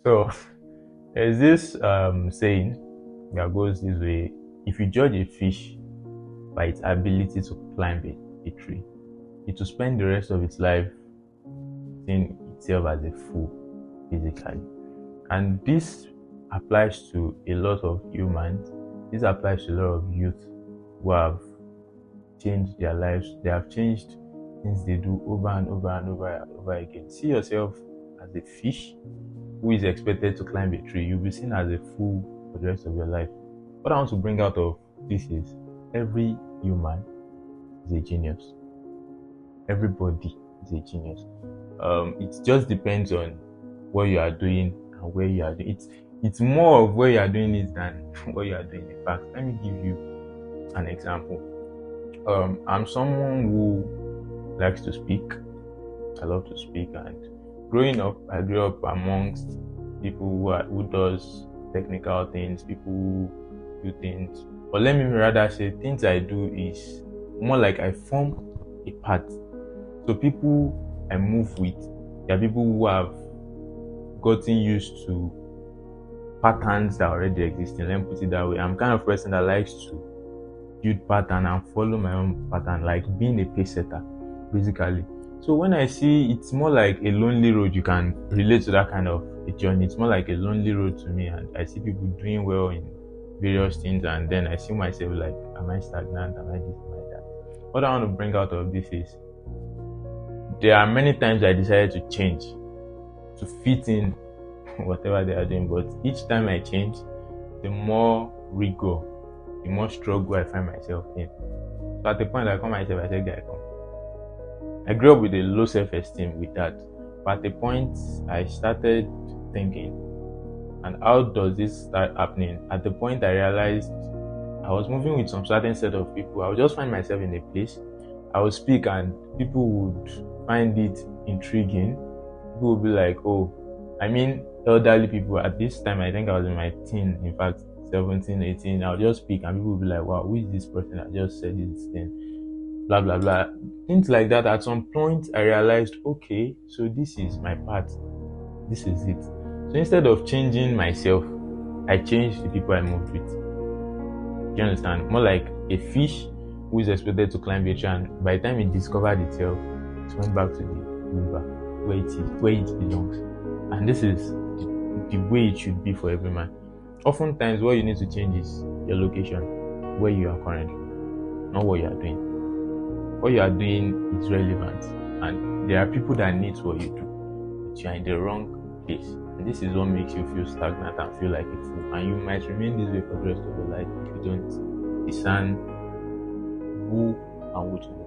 So there's this saying that goes this way: if you judge a fish by its ability to climb a tree, it will spend the rest of its life seeing itself as a fool, physically. And this applies to a lot of humans. This applies to a lot of youth who have changed their lives. They have changed things they do over and over and over again. See yourself as a fish who is expected to climb a tree. You'll be seen as a fool for the rest of your life. What I want to bring out of this is every human is a genius. Everybody is a genius. It just depends on what you are doing and where you are doing it. It's more of where you are doing it than what you are doing. In fact, let me give you an example. I'm someone who likes to speak. I love to speak, and growing up, I grew up amongst people who does technical things, people who do things. But let me rather say, things I do is more like I form a part. So people I move with, there are people who have gotten used to patterns that already exist. Let me put it that way. I'm kind of person that likes to build pattern and follow my own pattern, like being a pace setter, basically. So when I see, it's more like a lonely road. You can relate to that kind of a journey. It's more like a lonely road to me, and I see people doing well in various things, and then I see myself like, am I stagnant? Am I this? Am I that? What I want to bring out of this is there are many times I decided to change to fit in whatever they are doing, but each time I change, the more rigor, the more struggle I find myself in. So at the point I call myself, I say, guy, come. I grew up with a low self-esteem with that. But at the point I started thinking, and how does this start happening? At the point I realized I was moving with some certain set of people. I would just find myself in a place. I would speak and people would find it intriguing. People would be like, oh, I mean, elderly people. At this time, I think I was in my teen, in fact, 17, 18. I would just speak and people would be like, wow, who is this person that just said this thing? Blah, blah, blah. Things like that. At some point, I realized, okay, so this is my part. This is it. So instead of changing myself, I changed the people I moved with. Do you understand? More like a fish who is expected to climb a tree, and by the time it discovered itself, it went back to the river where it is, where it belongs. And this is the way it should be for every man. Oftentimes, what you need to change is your location, where you are currently, not what you are doing. What you are doing is relevant, and there are people that need what you do, but you are in the wrong place. And this is what makes you feel stagnant and feel like a fool. And you might remain this way for the rest of your life if you don't discern who and what to do.